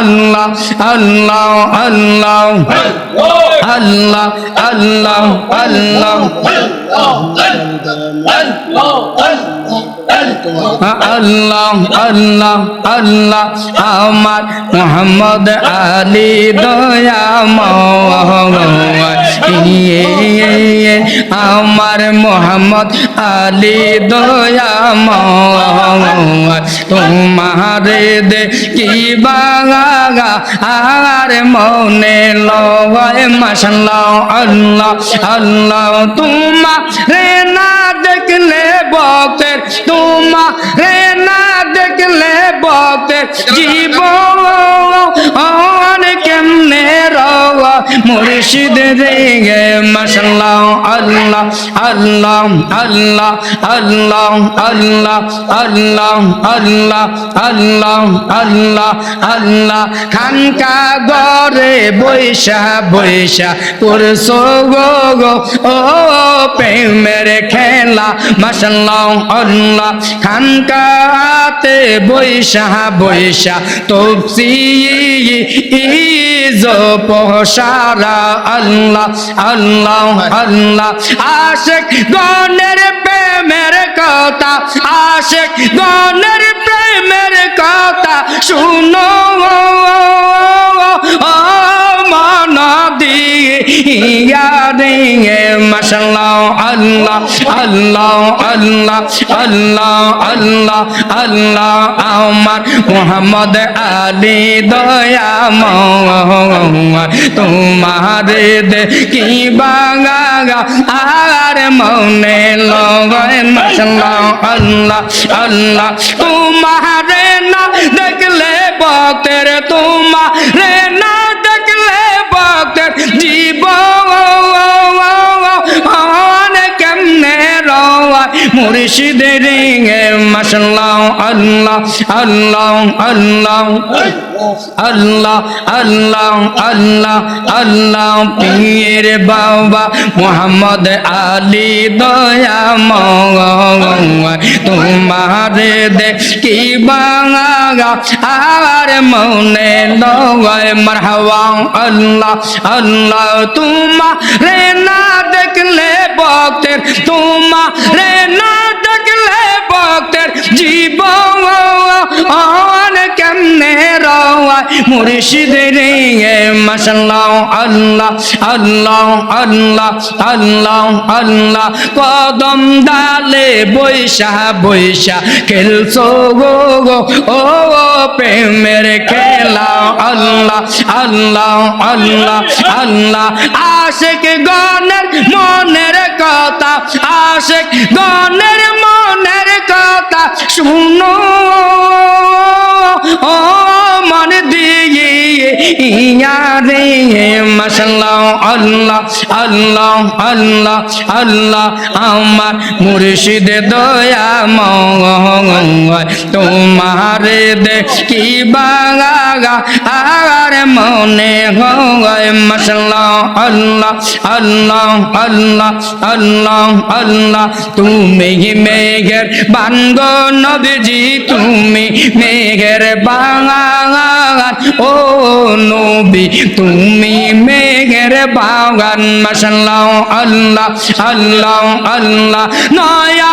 আল্লাহ আল্লাহ আল্লাহ আল্লাহ আল্লাহ আল্লাহ আল্লাহ আল্লাহ আল্লাহ আমার মোহাম্মদ আলী দয়াময় আমার মোহাম্মদ আলী দয়াময় তোমারে দে কি বাগা আর মনে লয় মাশাআল্লাহ আল্লাহ আল্লাহ তোমারে না দেখলে বক্তের তোমারে না দেখলে বক্তের জীবন কেমনে রওয়া মুর্শিদ রে মাশাআল্লাহ আল্লাহ আল্লাহ আল্লাহ আল্লাহ আল্লাহ আল্লাহ আল্লাহ আল্লাহ আল্লাহ আল্লাহ খানকা ঘরে বৈশা বৈশা করছো গো গো ও প্রেমের খেলা মাশাআল্লাহ আল্লাহ খানকাতে বৈশা বৈশা তফসির পহসারা আল্লাহ আল্লাহ আল্লাহ আশিক গণের প্রেমের কথা আশিক গণের প্রেমের কথা শুনো মন দিয়া রে মাশাআল্লাহ আল্লাহ আল্লাহ আল্লাহ আল্লাহ আল্লাহ আল্লাহ আমার মোহাম্মদ আলী দয়াময় তোমারে দেখি বাগা আর মনে লয় মাশাআল্লাহ আল্লাহ আল্লাহ তোমারে না দেখলে বক্তের তোমারে না দেখলে বক্তের জীবন কেমনে রওয়া মুর্শিদের মাশাআল্লাহ আল্লাহ আল্লাহ আল্লাহ আল্লাহ আল্লাহ আল্লাহ আল্লাহ পীর বাবা মোহাম্মদ আলী দয়াময় তোমারে দেখি বাগা আর মনে লয় মারহাবা আল্লাহ আল্লাহ তোমারে না দেখলে বক্তের তোমারে না দেখলে বক্তের জীবন কেমনে রওয়ায় মুর্শিদের মাশাআল্লাহ আল্লাহ আল্লাহ আল্লাহ আল্লাহ আল্লাহ কদম ডালে বৈশা বৈশা খেলছো গো গো ও প্রেমের খেলা আল্লাহ আল্লাহ আল্লাহ আল্লাহ আশিক গণের মনের কথা আশিক গণের মনের কথা শুনো ও মন দিয়ে ইয়ারে মাশাআল্লাহ আল্লাহ আল্লাহ আল্লাহ আল্লাহ আমার মুর্শিদ দয়াময় তোমারে দেখি বাগা আর মনে হয় মাশাআল্লাহ আল্লাহ আল্লাহ আল্লাহ আল্লাহ আল্লাহ তুমি মেঘের বানগো নবীজি তুমি মেঘের বাগান ও নবী তুমি মেঘের বাগান মাশাআল্লাহ আল্লাহ আল্লাহ আল্লাহ নয়া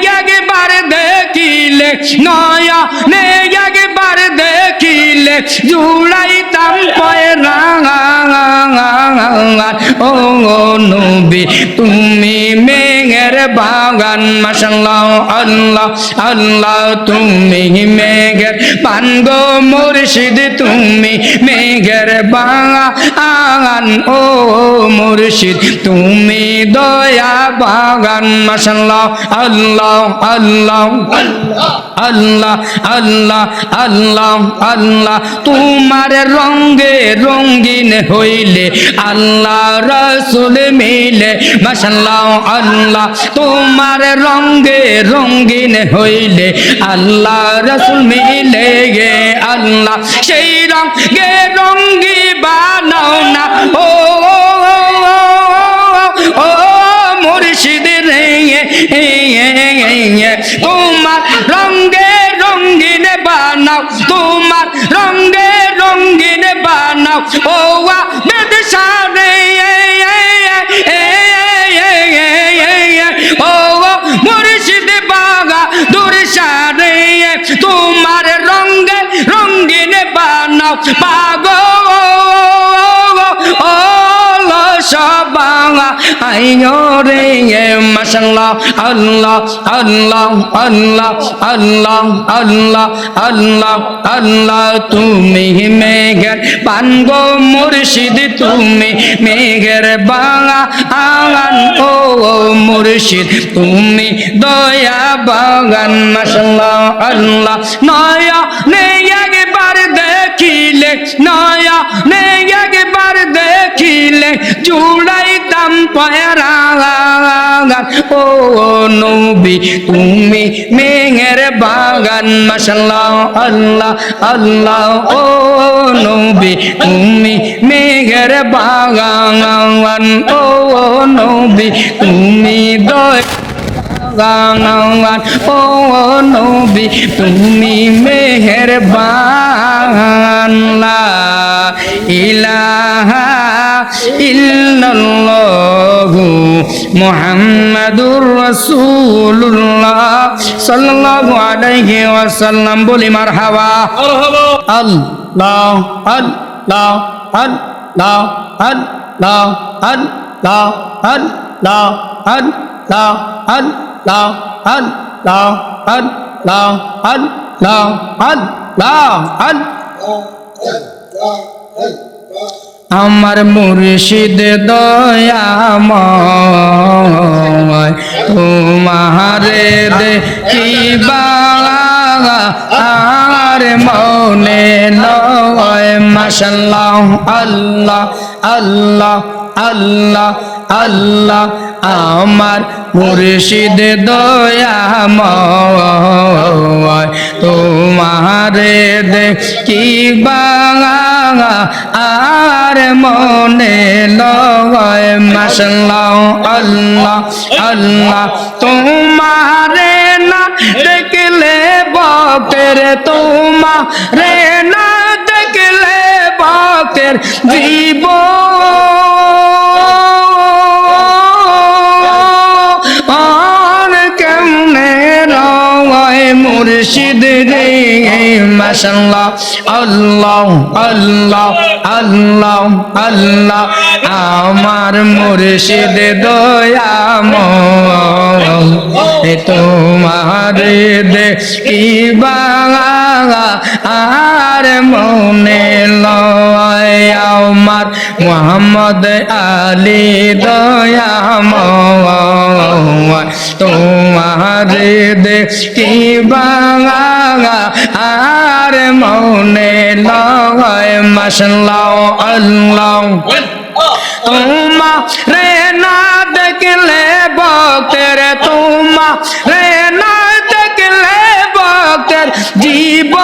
একবার দেখিলে নয়া একবার দেখিলে জুড়াইতাম পয়রা ও নবী তুমি মেঘের বাগান মাশাআল্লাহ আল্লাহ আল্লাহ তুমি মেঘের পানগো মুর্শিদ তুমি মেঘের বাগান ও মুর্শিদ তুমি দয়া বাগান মাশাআল্লাহ আল্লাহ আল্লাহ আল্লাহ আল্লাহ আল্লাহ আল্লাহ তোমার রঙে রঙিন হইলে আল্লাহ রাসূল মিলে মাশাআল্লাহ আল্লাহ তোমার রঙে রঙিন হইলে আল্লাহ রাসূল মিলে গে আল্লাহ সেই রঙে রঙি বানাও না ও ও মুর্শিদ রে তোমার রঙে রঙিন বানাও তোমার রঙে রঙ নাও ও বেদশারে ও মুর্শিদ বাগা দুরশারে তোমার রঙে রঙিন বানাও পাগল ও সবাঙা আইয়ো রে মাশাআল্লাহ আল্লাহ আল্লাহ আল্লাহ আল্লাহ আল্লাহ আল্লাহ আল্লাহ তুমি মেঘের পানগো মুর্শিদ তুমি মেঘের বাঙা আগান ও মুর্শিদ তুমি দয়া বাগান মাশাআল্লাহ আল্লাহ নয়া নে একবার দেখিলে নয়া নে একবার দেখিলে জুড়াইতাম পায়রা ও নবী তুমি মেঘের বাগান মাশাআল্লাহ আল্লাহ আল্লাহ ও নবী তুমি মেঘের বাগান ও নবী তুমি দয়া বাগান ও নবী তুমি মেহেরবান লা ইলাহা ইল্লাল্লাহু মুহাম্মাদুর রাসূলুল্লাহ সাল্লাল্লাহু আলাইহি ওয়াসাল্লাম বলি মারহাবা আল্লাহ আল্লাহ আল্লাহ আল্লাহ আল্লাহ আল্লাহ আল্লাহ আল্লাহ আল্লাহ আল্লাহ আল্লাহ আল্লাহ আমার মুর্শিদ দয়াময় তোমারে দেখিবা আর মনে লয় মাশাআল্লাহ আল্লাহ আল্লাহ আল্লাহ আল্লাহ আমার মুর্শিদ দয়াময় তোমারে দেখিবা আর মনে লয় মাশাআল্লাহ আল্লাহ আল্লাহ তোমারে না দেখলে বকের তোমারে না দেখলে বকের জীবন কেমনে রয় মুর্শিদ রে মাশাআল্লাহ আল্লাহ আল্লাহ আল্লাহ আল্লাহ আমার মুর্শিদ দয়াময় তোমারে দেখিবা আর মনে লয় আমার মুহাম্মদ আলী দয়াময় তোমারে দেখিবা আর মনে লয় মাশাআল্লাহ আল্লাহ তোমারে না দেখলে বকের তোমারে না দেখলে বকের জীবন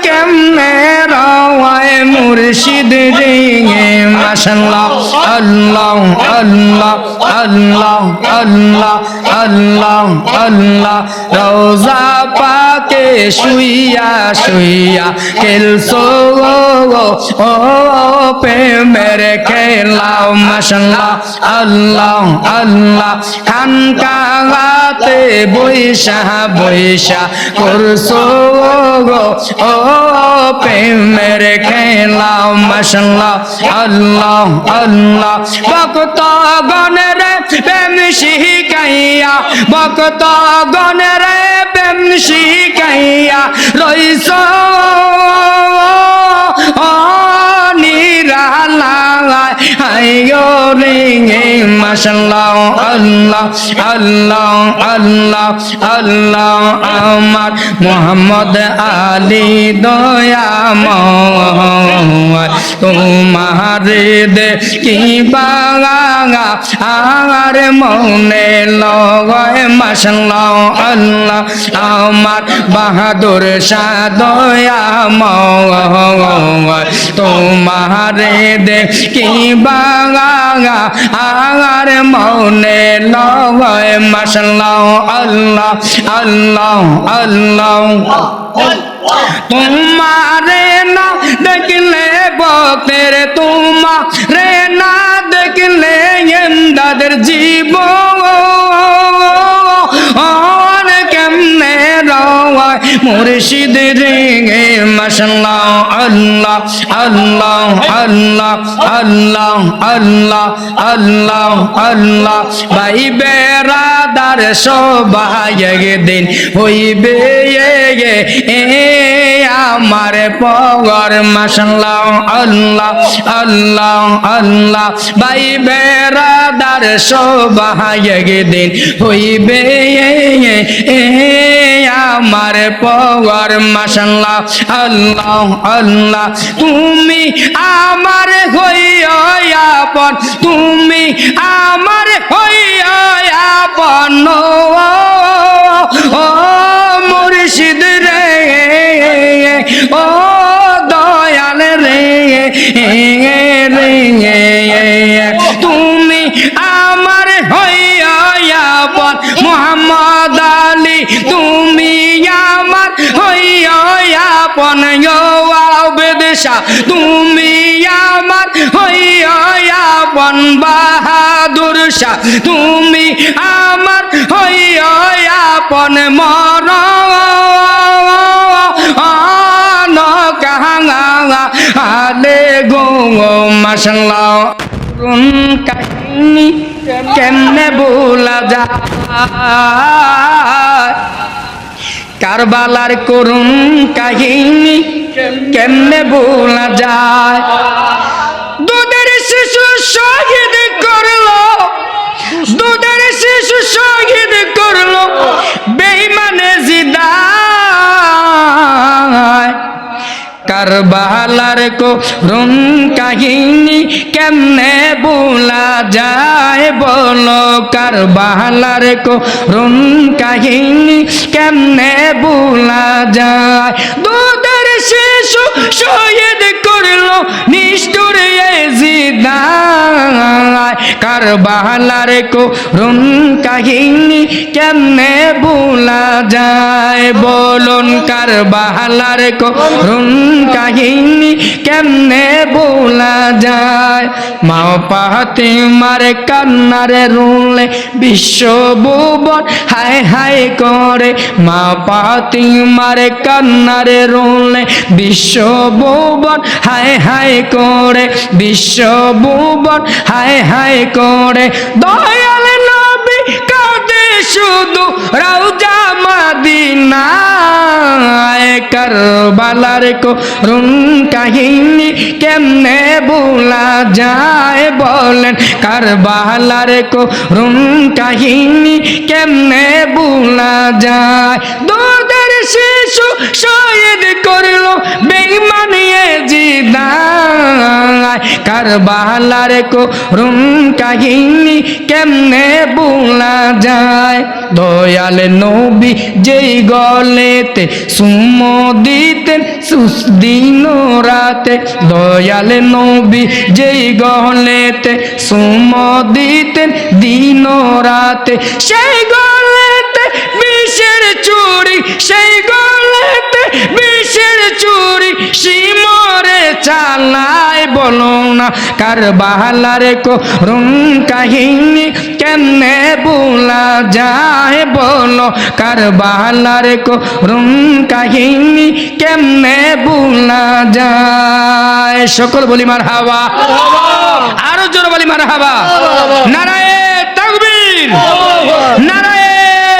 কেমনে রয় মুর্শিদ রে মাশাআল্লাহ আল্লাহ আল্লাহ আল্লাহ আল্লাহ আল্লাহ আল্লাহ রওজা পাকে শুইয়া শুইয়া খেলছো ও প্রেমের খেলা মাশাআল্লাহ আল্লাহ আল্লাহ খানকাতে বৈশা বৈশা করছো ও প্রেমের খেলা মাশাআল্লাহ আল্লাহ আল্লাহ ভক্তগণের প্রেম শিখাইয়া ভক্তগণের প্রেম শিখাইয়া রইছো নিরালায় আইয়ো রে মাশাআল্লাহ আল্লাহ আল্লাহ আল্লাহ আল্লাহ আমার মুহাম্মদ আলী দয়াময় তোমারে দেখিবা আর মনে লয় মাশাআল্লাহ আল্লাহ আমার বাহাদুর শাহ দয়াময় তোমারে দেখিবা আর মনে লয় মাশাআল্লাহ আল্লাহ আল্লাহ আল্লাহ তোমার উম্মতের তোমারে না দেখলে এমদাদের জীবন কেমনে রওয়ায় মুর্শিদ রে মাশাআল্লাহ আল্লাহ আল্লাহ আল্লাহ আল্লাহ আল্লাহ আল্লাহ আল্লাহ ভাই বেরাদার সবাই একদিন হইবে আমার পগর মাশাআল্লাহ আল্লাহ আল্লাহ আল্লাহ ভাই বেরাদার সবাই একদিন হইবে আমার পগর মাশাআল্লাহ আল্লাহ আল্লাহ তুমি আমার হইয়া আপন তুমি আমার হইয়া আপন ও মুর্শিদ রে ও দয়াল রে তুমি আমার হইয়া আপন মুহাম্মদ আলী তুমি আমার হইয়া আপন আবেদ শাহ তুমি আমার হইয়া আপন বাহাদুর শাহ তুমি আমার হইয়া আপন আলে গো মাশাআল্লাহ কাহিনী কেমনে ভোলা যায় কারবালার করুণ কাহিনী কেমনে ভোলা যায় দুধের শিশু শহীদ করলো দুধের শিশু শহীদ করলো বেঈমানে জিদায় কারবালার করুণ কাহিনী কেমনে ভোলা যায় বলো কারবালার করুণ কাহিনী কেমনে ভোলা যায় দুধের শিশু শহীদ করলো নিষ্ঠুর জিদায় কারবালার করুণ কাহিনী কেমনে ভোলা যায় বলুন কারবালার করুণ কাহিনী কেমনে ভোলা যায় মা ফাতিমার কান্নারে রুলে বিশ্ব ভুবন হায় হায় করে মা ফাতিমার কান্নারে রুলে বিশ্ব ভুবন হায় হায় করে বিশ্ব ভুবন হায় হায় করে দয়াল নবী কাঁদে শুধু রওজা মদিনায় কারবালার করুণ কাহিনী কেমনে ভোলা যায় বলেন কারবালার করুণ কাহিনী কেমনে ভোলা যায় দুধের শিশু শহীদ করলো বেঈমানি জিদায় কারবালার করুণ কাহিনী কেমনে ভোলা যায় দয়াল নবী যেই গলেতে সুমো দিতেন দিন রাতে দয়াল নবী যেই গলেতে সুমো দিতেন দিন রাতে সেই গলেতে বিষের চুরি সেই গলেতে বিষের চুরি শিমরে চালায় বলো না কারবালার করুণ কাহিনী কেমনে ভোলা যায় বলো কারবালার করুণ কাহিনী কেমনে ভোলা যায় সকল বলি মারহাবা আরো জোরে বলি মারহাবা নারায়ে তাকবীর নারায়ে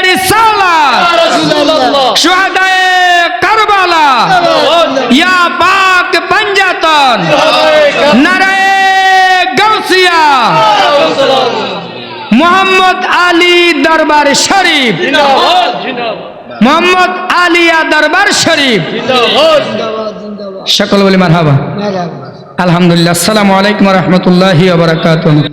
রিসালাত শুহাদায়ে কারবালা ইয়া পাক পাঞ্জাতন নারায়ে গাউসিয়া মোহাম্মদ আলী দরবার শরীফ মোহাম্মদ আলিয়া দরবার শরীফ সকল বলি মারহাবা আলহামদুলিল্লাহ আসসালামু আলাইকুম ওয়া রাহমাতুল্লাহি ওয়া বারাকাতুহু।